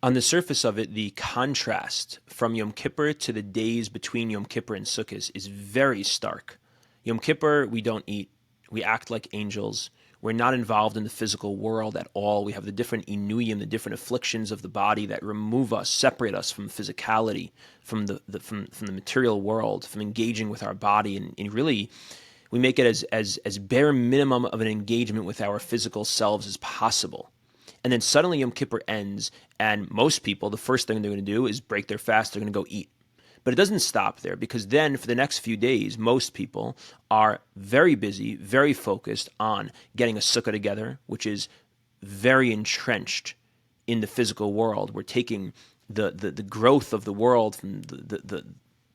On the surface of it, the contrast from Yom Kippur to the days between Yom Kippur and Sukkos is very stark. Yom Kippur, we don't eat. We act like angels. We're not involved in the physical world at all. We have the different inuyim, the different afflictions of the body that remove us, separate us from physicality, from the material world, from engaging with our body, and really, we make it as bare minimum of an engagement with our physical selves as possible. And then suddenly Yom Kippur ends, and most people, the first thing they're going to do is break their fast. They're going to go eat. But it doesn't stop there, because then for the next few days, most people are very busy, very focused on getting a sukkah together, which is very entrenched in the physical world. We're taking the growth of the world from the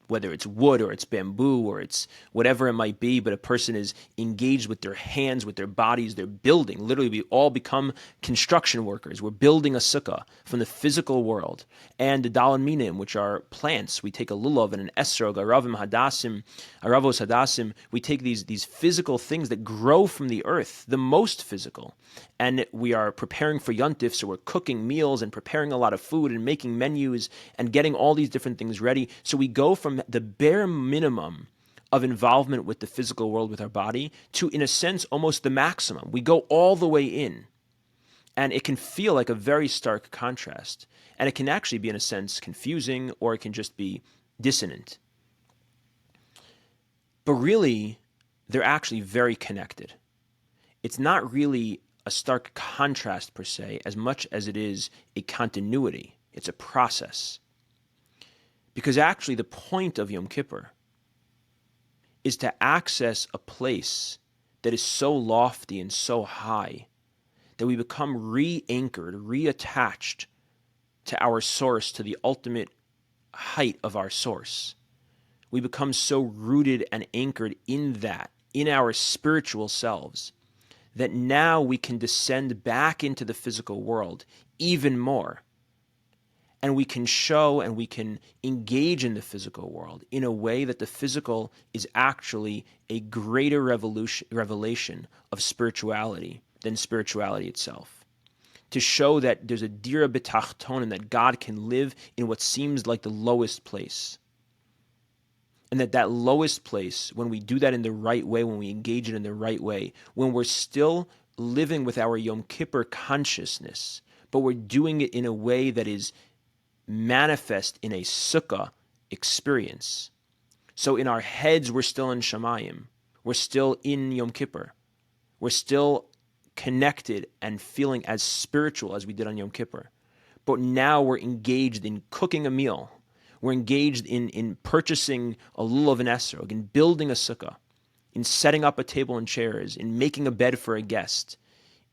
whether it's wood or it's bamboo or it's whatever it might be, but a person is engaged with their hands, with their bodies, they're building. Literally, we all become construction workers. We're building a sukkah from the physical world. And the dalan minim, which are plants, we take a lulav and an esrog, aravim hadassim, aravos hadassim, we take these physical things that grow from the earth, the most physical, and we are preparing for yontif, so we're cooking meals and preparing a lot of food and making menus and getting all these different things ready. So we go from the bare minimum of involvement with the physical world with our body to, in a sense, almost the maximum. We go all the way in. And it can feel like a very stark contrast. And it can actually be, in a sense, confusing, or it can just be dissonant. But really, they're actually very connected. It's not really a stark contrast per se, as much as it is a continuity. It's a process. Because actually the point of Yom Kippur is to access a place that is so lofty and so high that we become re-anchored, reattached to our source, to the ultimate height of our source. We become so rooted and anchored in that, in our spiritual selves, that now we can descend back into the physical world even more. And we can show and we can engage in the physical world in a way that the physical is actually a greater revelation of spirituality than spirituality itself. To show that there's a dira b'tachtonim, that God can live in what seems like the lowest place. And that lowest place, when we do that in the right way, when we engage it in the right way, when we're still living with our Yom Kippur consciousness, but we're doing it in a way that is manifest in a sukkah experience. So in our heads, we're still in Shamayim. We're still in Yom Kippur. We're still connected and feeling as spiritual as we did on Yom Kippur. But now we're engaged in cooking a meal. We're engaged in purchasing a lulav and esrog, in building a sukkah, in setting up a table and chairs, in making a bed for a guest,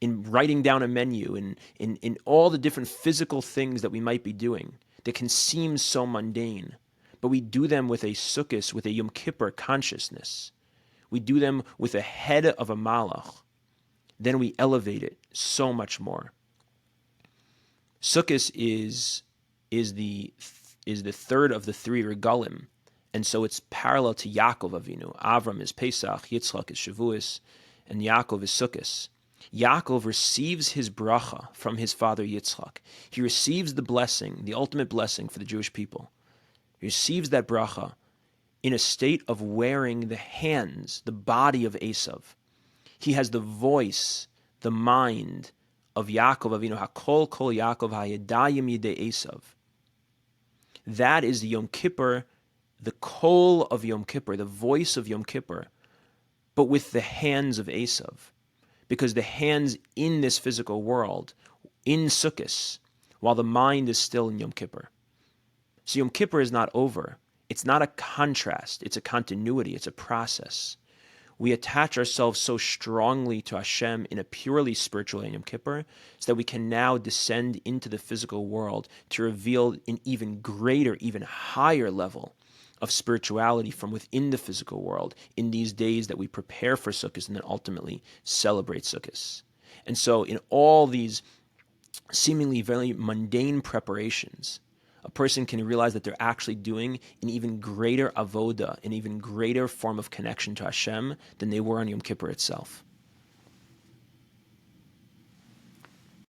in writing down a menu, in all the different physical things that we might be doing that can seem so mundane. But we do them with a Sukkos, with a Yom Kippur consciousness. We do them with a head of a malach. Then we elevate it so much more. Sukkos is the third of the three regalim, and so it's parallel to Yakov Avinu. Avram is Pesach, Yitzchak is Shavuos, and Yakov is Sukkos. Yakov receives his bracha from his father Yitzchak. He receives the blessing, the ultimate blessing for the Jewish people. He receives that bracha in a state of wearing the hands, the body of Esav. He has the voice, the mind of Yaakov Avinu, Hakol Kol Yaakov Hayadayim Yidei Esav. That is the Yom Kippur, the kol of Yom Kippur, the voice of Yom Kippur, but with the hands of Esav. Because the hands in this physical world, in Sukkos, while the mind is still in Yom Kippur. So Yom Kippur is not over. It's not a contrast. It's a continuity. It's a process. We attach ourselves so strongly to Hashem in a purely spiritual Yom Kippur so that we can now descend into the physical world to reveal an even greater, even higher level of spirituality from within the physical world in these days that we prepare for Sukkot and then ultimately celebrate Sukkot. And so in all these seemingly very mundane preparations, a person can realize that they're actually doing an even greater avoda, an even greater form of connection to Hashem than they were on Yom Kippur itself.